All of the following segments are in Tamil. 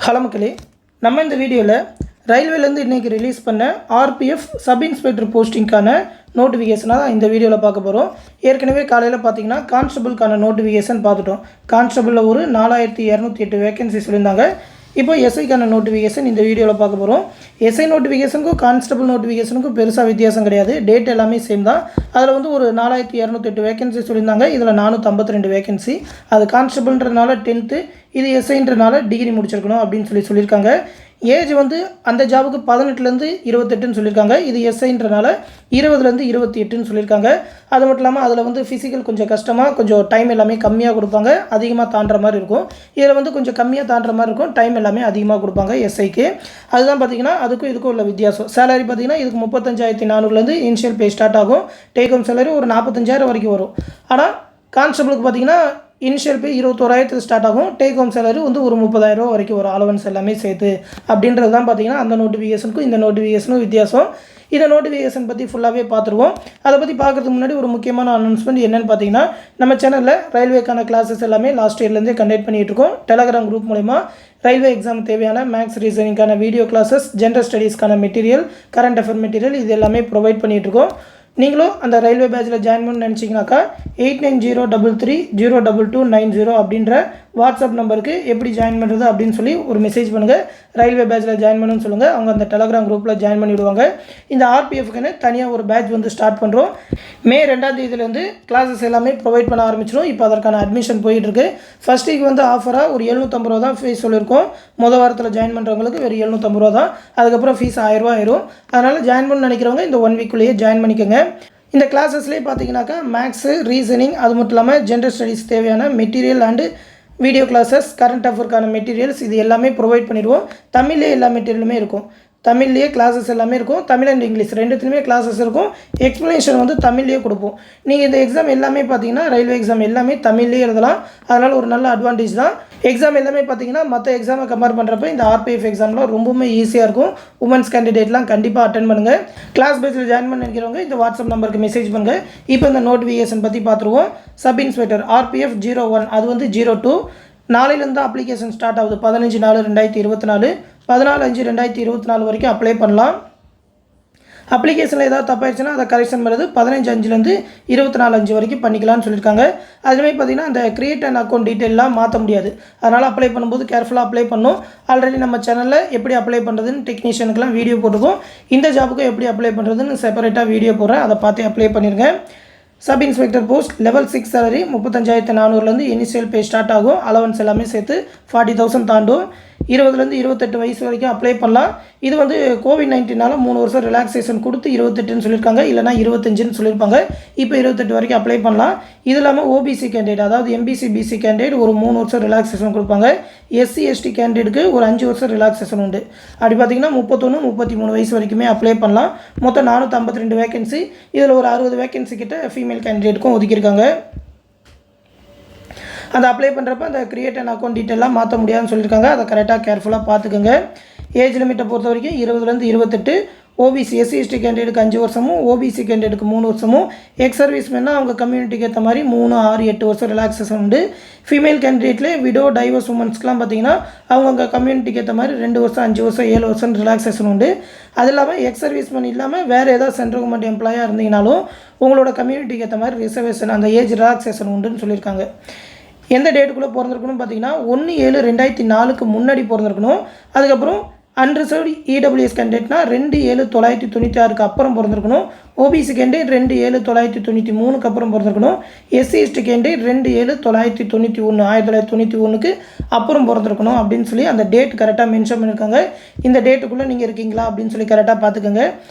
ஹலோ மக்களே, நம்ம இந்த வீடியோவில் ரயில்வேலேருந்து இன்றைக்கி ரிலீஸ் பண்ண ஆர்பிஎஃப் சப் இன்ஸ்பெக்டர் போஸ்டிங்கான நோட்டிஃபிகேஷனாக தான் இந்த வீடியோவில் பார்க்க போகிறோம். ஏற்கனவே காலையில் பார்த்தீங்கன்னா கான்ஸ்டபிளுக்கான நோட்டிஃபிகேஷன் பார்த்துட்டோம். கான்ஸ்டபிளில் ஒரு 4208 வேகன்சி சொல்லியிருந்தாங்க. இப்போ எஸ்ஐக்கான நோட்டிஃபிகேஷன் இந்த வீடியோவில் பார்க்க போகிறோம். எஸ்ஐ நோட்டிஃபிகேஷனுக்கும் கான்ஸ்டபிள் நோட்டிஃபிகேஷனுக்கும் பெருசாக வித்தியாசம் கிடையாது. டேட் எல்லாமே சேம் தான். அதில் வந்து ஒரு 4208 வேகன்சி சொல்லியிருந்தாங்க. இதில் 452 வேகன்சி. அது கான்ஸ்டபிள்ன்றதுனால 10th, இது எஸ்ஐன்றனால டிகிரி முடிச்சிருக்கணும் அப்படின்னு சொல்லியிருக்காங்க. ஏஜ் வந்து அந்த ஜாபுக்கு 18லேருந்து 28ன்னு சொல்லியிருக்காங்க. இது எஸ்ஐன்றனால 20லேருந்து 28ன்னு சொல்லியிருக்காங்க. அது மட்டும் இல்லாமல் அதில் வந்து ஃபிசிக்கல் கொஞ்சம் கஷ்டமாக, கொஞ்சம் டைம் எல்லாமே கம்மியாக கொடுப்பாங்க, அதிகமாக தாண்டுற மாதிரி இருக்கும். இதில் வந்து கொஞ்சம் கம்மியாக தாண்டுற மாதிரி இருக்கும், டைம் எல்லாமே அதிகமாக கொடுப்பாங்க எஸ்ஐக்கு. அதுதான் பார்த்திங்கன்னா அதுக்கும் இதுக்கும் உள்ள வித்தியாசம். சேலரி பார்த்திங்கன்னா இதுக்கு 35,400லேருந்து இனிஷியல் பே ஸ்டார்ட் ஆகும். டேக் ஹோம் சேலரி ஒரு 45,000 வரைக்கும் வரும். ஆனால் கான்ஸ்டபிளுக்கு பார்த்திங்கன்னா இனிஷியல் பே 21,000 ஸ்டார்ட் ஆகும். டேக் ஹோம் சேலரி வந்து ஒரு 30,000 வரைக்கும் வரும், அலவன்ஸ் எல்லாமே சேர்த்து. அப்படின்றது தான் பார்த்திங்கன்னா அந்த நோட்டிஃபிகேஷனுக்கும் இந்த நோட்டிஃபிகேஷனும் வித்தியாசம். இந்த நோட்டிஃபிகேஷன் பற்றி ஃபுல்லாகவே பார்த்துருவோம். அதை பற்றி பார்க்குறதுக்கு முன்னாடி ஒரு முக்கியமான அனௌன்ஸ்மெண்ட் என்னென்னு பார்த்தீங்கன்னா, நம்ம சேனலில் ரயில்வேக்கான கிளாஸஸ் எல்லாமே லாஸ்ட் இயர்லேருந்தே கண்டக்ட் பண்ணிகிட்டு இருக்கோம். டெலகிராம் குரூப் மூலிமா ரயில்வே எக்ஸாம் தேவையான மேக்ஸ் ரீசனிங்கான வீடியோ கிளாஸஸ், ஜென்ரல் ஸ்டடீஸ்க்கான மெட்டீரியல், கரண்ட் அஃபேர் மெட்டீரியல் இது எல்லாமே ப்ரொவைட் பண்ணிகிட்ருக்கோம். நீங்களும் அந்த ரயில்வே பேட்சில் ஜாயின் பண்ணணும்னு நினச்சிங்கனாக்கா 8903302290 அப்படின்ற வாட்ஸ்அப் நம்பருக்கு எப்படி ஜாயின் பண்ணுறது அப்படின்னு சொல்லி ஒரு மெசேஜ் பண்ணுங்கள். ரயில்வே பேட்சில் ஜாயின் பண்ணணும்னு சொல்லுங்கள். அவங்க அந்த டெலகிராம் குரூப்பில் ஜாயின் பண்ணிவிடுவாங்க. இந்த ஆர்பிஎஃப்க்குன்னு தனியாக ஒரு பேட்ச் வந்து ஸ்டார்ட் பண்ணுறோம். மே 2ஆம் தேதியிலேருந்து கிளாஸஸ் எல்லாமே ப்ரொவைட் பண்ண ஆரம்பிச்சிடும். இப்போ அதற்கான அட்மிஷன் போயிட்டுருக்கு. ஃபஸ்ட் வீக் வந்து ஆஃபராக ஒரு 750 ரூபா தான் ஃபீஸ் சொல்லியிருக்கோம். மொதல் வாரத்தில் ஜாயின் பண்ணுறவங்களுக்கு வெறும் 750 ரூபா தான். அதுக்கப்புறம் ஃபீஸ் 1000 ரூபா ஆயிரும். அதனால் ஜாயின் பண்ண நினைக்கிறவங்க இந்த 1 வீக்குள்ளேயே ஜாயின் பண்ணிக்கோங்க. இந்த கிளாஸஸ்லேயே பார்த்தீங்கன்னாக்கா மேக்ஸு, ரீசனிங், அது மட்டும் இல்லாமல் ஜென்ரல் ஸ்டடீஸ் தேவையான material and video classes, current அஃபேர்க்கான மெட்டீரியல்ஸ் இது எல்லாமே ப்ரொவைட் பண்ணிடுவோம். தமிழ்லேயே எல்லா மெட்டீரியலுமே இருக்கும். தமிழ்லேயே கிளாஸஸ் எல்லாமே இருக்கும். தமிழ் அண்ட் இங்கிலீஷ் ரெண்டுத்துலேயுமே கிளாஸஸ் இருக்கும். எக்ஸ்ப்ளனேஷன் வந்து தமிழ்லேயே கொடுப்போம். நீங்கள் இந்த எக்ஸாம் எல்லாமே பார்த்தீங்கன்னா ரயில்வே எக்ஸாம் எல்லாமே தமிழ்லேயே எழுதலாம். அதனால் ஒரு நல்ல அட்வான்டேஜ் தான். எக்ஸாம் எல்லாமே பார்த்தீங்கன்னா மற்ற எக்ஸாமை கம்பேர் பண்ணுறப்ப இந்த ஆர்பிஎஃப் எக்ஸாம்லாம் ரொம்பவுமே ஈஸியாக இருக்கும். உமன்ஸ் கேண்டிடேட்லாம் கண்டிப்பாக அட்டன் பண்ணுங்கள். கிளாஸ் பேஸில் ஜாயின் பண்ண நினைக்கிறவங்க இந்த வாட்ஸ்அப் நம்பருக்கு மெசேஜ் பண்ணுங்கள். இப்போ இந்த நோட்டிஃபிகேஷன் பற்றி பார்த்துருவோம். சப் இன்ஸ்பெக்டர் ஆர்பிஎஃப் 01, அது வந்து 02. நாளையிலேருந்து அப்ளிகேஷன் ஸ்டார்ட் ஆகுது. 15/4/2024, 14/5/2024 வரைக்கும் அப்ளை பண்ணலாம். அப்ளிகேஷனில் ஏதாவது தப்பாயிடுச்சுன்னா அதை கரெக்ஷன் பண்ணுறது 15/5லேருந்து 24/5 வரைக்கும் பண்ணிக்கலாம்னு சொல்லியிருக்காங்க. அதுமாதிரி பார்த்திங்கன்னா அந்த கிரியேட் அண்ட் அக்கௌண்ட் டீட்டெயிலாம் மாற்ற முடியாது. அதனால் அப்ளை பண்ணும்போது கேர்ஃபுல்லாக அப்ளை பண்ணணும். ஆல்ரெடி நம்ம சேனலில் எப்படி அப்ளை பண்ணுறதுன்னு டெக்னீஷியனுக்குலாம் வீடியோ போட்டுருக்கோம். இந்த ஜாபுக்கும் எப்படி அப்ளை பண்ணுறதுன்னு செப்பரேட்டாக வீடியோ போடுறேன். அதை பார்த்து அப்ளை பண்ணிடுங்க. Sub inspector post level 6 salary 35,400லேருந்து இனிஷியல் பே ஸ்டார்ட் ஆகும். அலவன்ஸ் எல்லாமே சேர்த்து 40,000 தாண்டும். 20லேருந்து 28 வயசு வரைக்கும் அப்ளை பண்ணலாம். இது வந்து கோவிட்-19னால 3 வருஷம் ரிலாக்ஸேஷன் கொடுத்து 28ன்னு சொல்லியிருக்காங்க, இல்லைனா 25ன்னு சொல்லியிருப்பாங்க. இப்போ 28 வரைக்கும் அப்ளை பண்ணலாம். இது இல்லாமல் ஓபிசி கேண்டிடேட், அதாவது எம்பிசி பிசி கேண்டிடேட் ஒரு 3 வருஷம் ரிலாக்ஸேஷன் கொடுப்பாங்க. எஸ்சி எஸ்டி கேண்டிடேட்டுக்கு ஒரு 5 வருஷம் ரிலாக்ஸேஷன் உண்டு. அப்படி பார்த்திங்கன்னா 31 33 வயசு வரைக்குமே அப்ளை பண்ணலாம். மொத்தம் 452 வேகன்சி. இதில் ஒரு 60 வேகன்சி கிட்ட ஃபீமேல் கேண்டிடேட்டுக்கும் ஒதுக்கியிருக்காங்க. அந்த அப்ளை பண்ணுறப்ப அந்த கிரியேட் அண்ட் அக்கௌண்ட் டீட்டெயிலாம் மாற்ற முடியாதுன்னு சொல்லியிருக்காங்க. அதை கரெக்டாக கேர்ஃபுல்லாக பார்த்துக்கோங்க. ஏஜ் லிமிட்டை பொறுத்த வரைக்கும் 20லேருந்து 28. ஓபிசி எஸ்சி எஸ்டி கேண்டிடேட்டுக்கு 5 வருஷமும், ஓபிசி கேண்டிடேட்டுக்கு 3 வருஷமும், எக்ஸ் சர்வீஸ்மேன்னா அவங்க கம்யூனிட்டிக்கு ஏற்ற மாதிரி 3, 6, 8 வருஷம் ரிலாக்ஸேஷன் உண்டு. ஃபீமேல் கேண்டிடேட்லேயே விடோ டைவர்ஸ் உமன்ஸ்க்குலாம் பார்த்திங்கன்னா அவங்க கம்யூனிட்டிக்கு ஏற்ற மாதிரி 2 வருஷம், 5 வருஷம், 7 வருஷம் ரிலாக்ஸேஷன் உண்டு. அது இல்லாமல் எக்ஸ் சர்வீஸ்மேன் இல்லாமல் வேறு ஏதாவது சென்ட்ரல் கவர்மெண்ட் எம்ப்ளாயாக இருந்தீங்கனாலும் உங்களோட கம்யூனிட்டிக்கு ஏற்ற மாதிரி ரிசர்வேஷன், அந்த ஏஜ் ரிலாக்ஸேஷன் உண்டுன்னு சொல்லியிருக்காங்க. எந்த டேட்டுக்குள்ளே பிறந்திருக்கணும் பார்த்தீங்கன்னா 1/7/2004க்கு முன்னாடி பிறந்திருக்கணும். அதுக்கப்புறம் அன்ரிசர்வ்டு இடபிள்யூஎஸ் கேண்டிடேட்னா 2/7/1996க்கு அப்புறம் பிறந்திருக்கணும். ஓபிசி கேண்டிடேட் 2/7/1993க்கு அப்புறம் பிறந்திருக்கணும். எஸ்சி எஸ்டி கேண்டிடேட் 2/7/1991 1991க்கு அப்புறம் பிறந்திருக்கணும் அப்படின்னு சொல்லி அந்த டேட் கரெக்டாக மென்ஷன் பண்ணியிருக்காங்க. இந்த டேட்டுக்குள்ளே நீங்கள் இருக்கீங்களா அப்படின்னு சொல்லி கரெக்டாக பார்த்துக்கோங்க.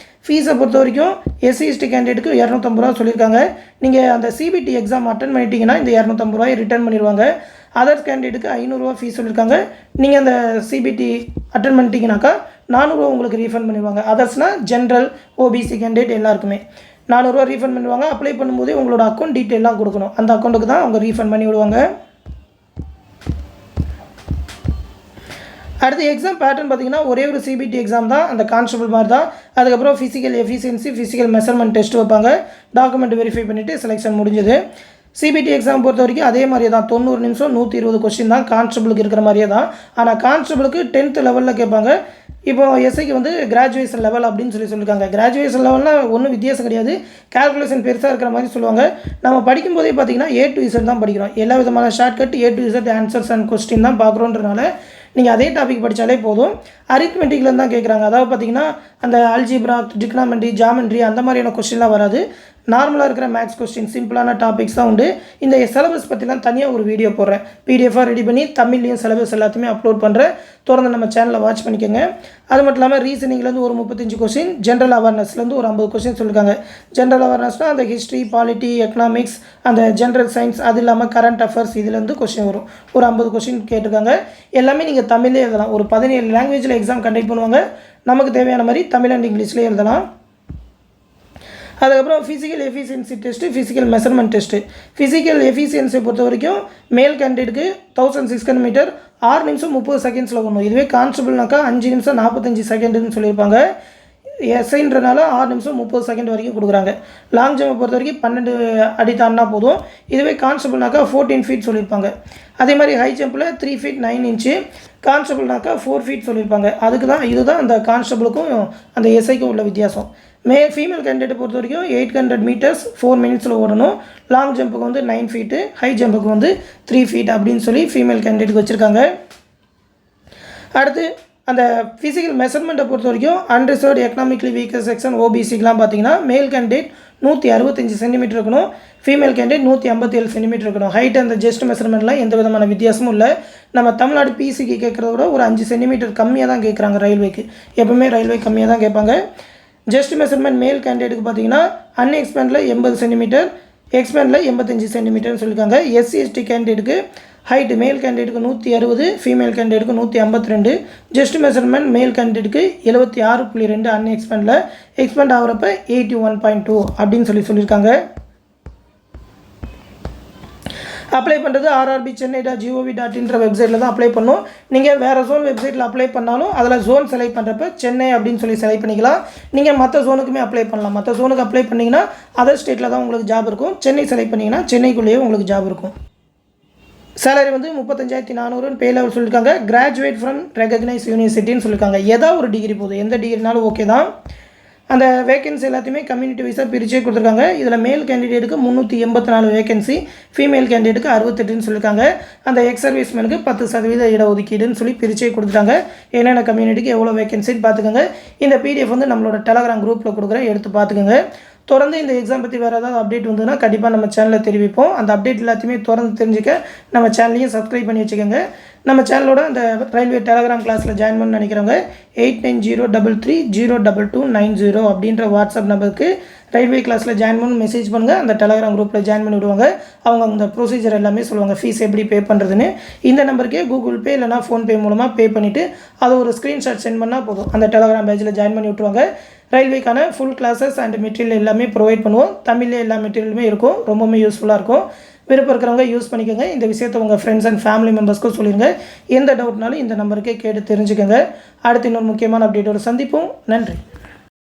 ஃபீஸை பொறுத்த வரைக்கும் எஸ்சி எஸ்டி கேண்டிடேட்டுக்கு 250 ரூபா சொல்லியிருக்காங்க. நீங்கள் அந்த சிபிடி எக்ஸாம் அட்டன் பண்ணிட்டீங்கன்னா இந்த 250 ரூபாயை ரிட்டர்ன் பண்ணிடுவாங்க. அதர்ஸ் கேண்டிடேட்டுக்கு 500 ரூபா ஃபீஸ் சொல்லியிருக்காங்க. நீங்கள் அந்த சிபிடி அட்டன் பண்ணிட்டீங்கன்னாக்கா 400 ரூபா உங்களுக்கு ரீஃபண்ட் பண்ணிடுவாங்க. அதர்ஸ்னால் ஜென்ரல், ஓபிசி கேண்டிடேட் எல்லாருக்குமே 400 ரூபா ரீஃபண்ட் பண்ணுவாங்க. அப்ளை பண்ணும்போதே உங்களோட அக்கௌண்ட் டீட்டெயிலாம் கொடுக்கணும். அந்த அக்கௌண்ட்டுக்கு தான் அவங்க ரீஃபண்ட் பண்ணி விடுவாங்க. அடுத்து எக்ஸாம் பேட்டர்ன் பார்த்திங்கன்னா ஒரே ஒரு சிபிடி எக்ஸாம் தான், அந்த கான்ஸ்டபிள் மாதிரி தான். அதுக்கப்புறம் physical efficiency, physical measurement test வைப்பாங்க. டாக்குமெண்ட் வெரிஃபை பண்ணிவிட்டு செலெக்ஷன் முடிஞ்சது. சிபிடி எக்ஸாம் பொறுத்த வரைக்கும் அதே மாதிரியே தான் 90 நிமிஷம் 120 கொஸ்டின் தான் கான்ஸ்டபிளுக்கு இருக்கிற மாதிரியே தான். ஆனால் கான்ஸ்டபிளுக்கு 10th லெவலில் கேட்பாங்க. இப்போ எஸ்ஐக்கு வந்து கிராஜுவேஷன் லெவல் அப்படின்னு சொல்லியிருக்காங்க. கிராஜுவேஷன் லெவல்னால் ஒன்றும் வித்தியாசம் கிடையாது. கால்குலேஷன் பெருசாக இருக்கிற மாதிரி சொல்லுவாங்க. நம்ம படிக்கும்போதே பார்த்தீங்கன்னா A to Z தான் படிக்கிறோம். எல்லா விதமான shortcut A to Z answers and question தான் பார்க்குறோன்றனால நீங்கள் அதே டாபிக் படித்தாலே போதும். அரித்மெட்டிக்லேருந்து தான் கேட்குறாங்க. அதாவது பார்த்தீங்கன்னா அந்த அல்ஜிப்ரா, ட்ரிக்னாமெட்ரி, ஜாமெண்ட்ரி அந்த மாதிரியான கொஸ்டின்லாம் வராது. நார்மலாக இருக்கிற மேக்ஸ் கொஸ்டின் சிம்பிளான டாபிக்ஸ் தான் உண்டு. இந்த சிலபஸ் பற்றிலாம் தனியாக ஒரு வீடியோ போடுறேன். பிடிஎஃபாக ரெடி பண்ணி தமிழ்லையும் சிலபஸ் எல்லாத்தையுமே அப்லோட் பண்ணுறேன். தொடர்ந்து நம்ம சேனலில் வாட்ச் பண்ணிக்கோங்க. அது மட்டும் இல்லாமல் ரீசனிங்லேருந்து ஒரு 35 கொஸ்டின், ஜென்ரல் அவேர்னஸ்லேருந்து ஒரு 50 கொஸ்டின் சொல்லியிருக்காங்க. ஜென்ரல் அவேர்னஸ்னால் அந்த ஹிஸ்ட்ரி, பாலிட்டி, எக்கனாமிக்ஸ், அந்த ஜென்ரல் சயின்ஸ், அது இல்லாமல் கரண்ட் அஃபேர்ஸ் இதுலேருந்து கொஸ்டின் வரும். ஒரு 50 கொஸ்டின் கேட்டிருக்காங்க. எல்லாமே நீங்கள் தமிழ்லேயே எழுதலாம். ஒரு 17 லாங்குவேஜில் எக்ஸாம் கண்டக்ட் பண்ணுவாங்க. நமக்கு தேவையான மாதிரி தமிழ் அண்ட் இங்கிலீஷ்லேயே எழுதலாம். அதுக்கப்புறம் physical efficiency test, physical measurement test. Physical எஃபிஷியன்சியை பொறுத்த வரைக்கும் மேல் கேண்டிடேட்டுக்கு 1600 மீட்டர் 6 நிமிஷம் 30 செகண்ட்ஸில் ஒன்றும். இதுவே கான்ஸ்டபிள்னாக்கா 5 நிமிஷம் 45 செகண்டுன்னு சொல்லியிருப்பாங்க. எஸ்ஐன்றனால 6 நிமிஷம் 30 செகண்ட் வரைக்கும் கொடுக்குறாங்க. லாங் ஜம்பை பொறுத்த வரைக்கும் 12 அடி தாண்டினா போதும். இதுவே கான்ஸ்டபிள்னாக்கா 14 ஃபீட் சொல்லியிருப்பாங்க. அதே மாதிரி ஹை ஜம்பில் 3 ஃபீட் 9 இன்ச்சு, கான்ஸ்டபிள்னாக்கா 4 ஃபீட் சொல்லியிருப்பாங்க. இதுதான் அந்த கான்ஸ்டபிளுக்கும் அந்த எஸ்ஐக்கும் உள்ள வித்தியாசம். ஃபீமேல் கேண்டிடேட்டை பொறுத்த வரைக்கும் 800 மீட்டர்ஸ் 4 மினிட்ஸில் ஓடணும். லாங் ஜம்புக்கு வந்து 9 ஃபீட்டு, ஹை ஜம்புக்கு வந்து 3 ஃபீட் அப்படின்னு சொல்லி ஃபீமேல் கேண்டிடேட்டுக்கு வச்சுருக்காங்க. அடுத்து அந்த ஃபிசிக்கல் மெஷர்மெண்ட்டை பொறுத்த வரைக்கும் அன்ரிசர்வ்டு எக்கனாமிக்கலி வீக்கர் செக்ஷன் ஓபிசிக்கெலாம் பார்த்தீங்கன்னா மேல் கேண்டிடேட் 165 சென்டிமீட்டர் இருக்கணும், ஃபீமேல் கேண்டிடேட் 157 சென்டிமீட்டர் இருக்கணும். ஹைட் அந்த ஜஸ்ட் மெஷர்மெண்ட்லாம் எந்த விதமான வித்தியாசமும் இல்லை. நம்ம தமிழ்நாடு பிசிக்கு கேட்குறத விட ஒரு 5 சென்டிமீட்டர் கம்மியாக தான் கேட்குறாங்க ரயில்வேக்கு. எப்பவுமே ரயில்வே கம்மியாக தான் கேட்பாங்க. ஜஸ்ட் மெஷர்மெண்ட் மேல் கேண்டிடேட்டுக்கு பார்த்தீங்கன்னா அன்எக்ஸ்பேண்டில் 80 சென்டிமீட்டர், எக்ஸ்பேண்டில் 85 சென்டிமீட்டர்னு சொல்லியிருக்காங்க. எஸ்சி எஸ்டி கேண்டிடேட்டுக்கு ஹைட்டு மேல் கேண்டிடேட்டுக்கு 160, ஃபீமேல் கேண்டிடேட்டுக்கு 152. ஜஸ்ட் மெஷர்மெண்ட் மேல் கேண்டிடேட்டுக்கு 76.2 அன்எக்ஸ்பேண்டில், எக்ஸ்பேண்ட் ஆகிறப்ப 81.2 அப்படின்னு சொல்லியிருக்காங்க. அப்ளை பண்ணுறது rrbchennai.gov.in வெப்சைட்டில் தான் அப்ளை பண்ணணும். நீங்கள் வேறு ஜோன் வெப்சைட்டில் அப்ளை பண்ணாலும் அதில் ஜோன் செலக்ட் பண்ணுறப்ப சென்னை அப்படின்னு சொல்லி செலக்ட் பண்ணிக்கலாம். நீங்கள் மற்ற ஜோனுக்குமே அப்ளை பண்ணலாம். மற்ற ஜோனுக்கு அப்ளை பண்ணிங்கன்னா அதர் ஸ்டேட்டில் தான் உங்களுக்கு ஜாப் இருக்கும். சென்னை செலக்ட் பண்ணிங்கன்னா சென்னைக்குள்ளேயே உங்களுக்கு ஜாப் இருக்கும். சேலரி வந்து 35,400 பே லெவல் சொல்லியிருக்காங்க. கிராஜுவேட் ஃப்ரம் ரெகக்னைஸ் யூனிவர்சிட்டின்னு சொல்லியிருக்காங்க. ஏதாவது ஒரு டிகிரி போதும், எந்த டிகிரினாலும் ஓகே தான். அந்த வேகன்சி எல்லாத்தையுமே கம்யூனிட்டி வைஸாக பிரிச்சே கொடுத்துருக்காங்க. இதில் மேல் கேண்டிடேட்டுக்கு 384 வேகன்சி, ஃபீமேல் கேண்டிடேட்டுக்கு 68ன்னு சொல்லியிருக்காங்க. அந்த எக்ஸ் சர்வீஸ்மேனுக்கு 10% இடஒதுக்கீடுன்னு சொல்லி பிரிச்சே கொடுத்துட்டாங்க. என்னென்ன கம்யூனிட்டிக்கு எவ்வளோ வேகன்சின்னு பார்த்துக்கோங்க. இந்த பிடிஎஃப் வந்து நம்மளோட டெலகிராம் குரூப்பில் கொடுக்குறேன், எடுத்து பார்த்துக்கோங்க. தொடர்ந்து இந்த எக்ஸாம் பற்றி வேறு ஏதாவது அப்டேட் வந்ததுன்னா கண்டிப்பாக நம்ம சேனலில் தெரிவிப்போம். அந்த அப்டேட் எல்லாத்தையுமே தொடர்ந்து தெரிஞ்சுக்க நம்ம சேனலையும் சப்ஸ்கிரைப் பண்ணி வச்சுக்கோங்க. நம்ம சேனலோட அந்த ரயில்வே டெலகிராம் கிளாஸில் ஜாயின் பண்ண நினைக்கிறவங்க 8903302290 அப்படின்ற வாட்ஸ்அப் நம்பருக்கு ரயில்வே கிளாஸில் ஜாயின் பண்ணி மெசேஜ் பண்ணுங்கள். அந்த டெலகிராம் குரூப்பில் ஜாயின் பண்ணி விடுவாங்க. அவங்க அந்த ப்ரொசீஜர் எல்லாமே சொல்லுவாங்க, ஃபீஸ் எப்படி பே பண்ணுறதுன்னு. இந்த நம்பருக்கே கூகுள் பே இல்லைனா ஃபோன்பே மூலமாக பே பண்ணிவிட்டு அதை ஒரு ஸ்க்ரீன்ஷாட் சென்ட் பண்ணால் போதும். அந்த டெலகிராம் பேஜில் ஜாயின் பண்ணி விட்டுருவாங்க. ரயில்வேக்கான ஃபுல் கிளாஸஸ் அண்ட் மெட்டீரியல் எல்லாமே ப்ரொவைட் பண்ணுவோம். தமிழில் எல்லா மெட்டீரியலுமே இருக்கும். ரொம்பவுமே யூஸ்ஃபுல்லாக இருக்கும். விருப்பம் இருக்கிறவங்க யூஸ் பண்ணிக்கோங்க. இந்த விஷயத்தை உங்கள் ஃப்ரெண்ட்ஸ் அண்ட் ஃபேமிலி மெம்பர்ஸ்க்கும் சொல்லிடுங்க. எந்த டவுட்னாலும் இந்த நம்பருக்கே கேட்டு தெரிஞ்சுக்கோங்க. அடுத்து இன்னொரு முக்கியமான அப்டேட்டோடு சந்திப்போம். நன்றி.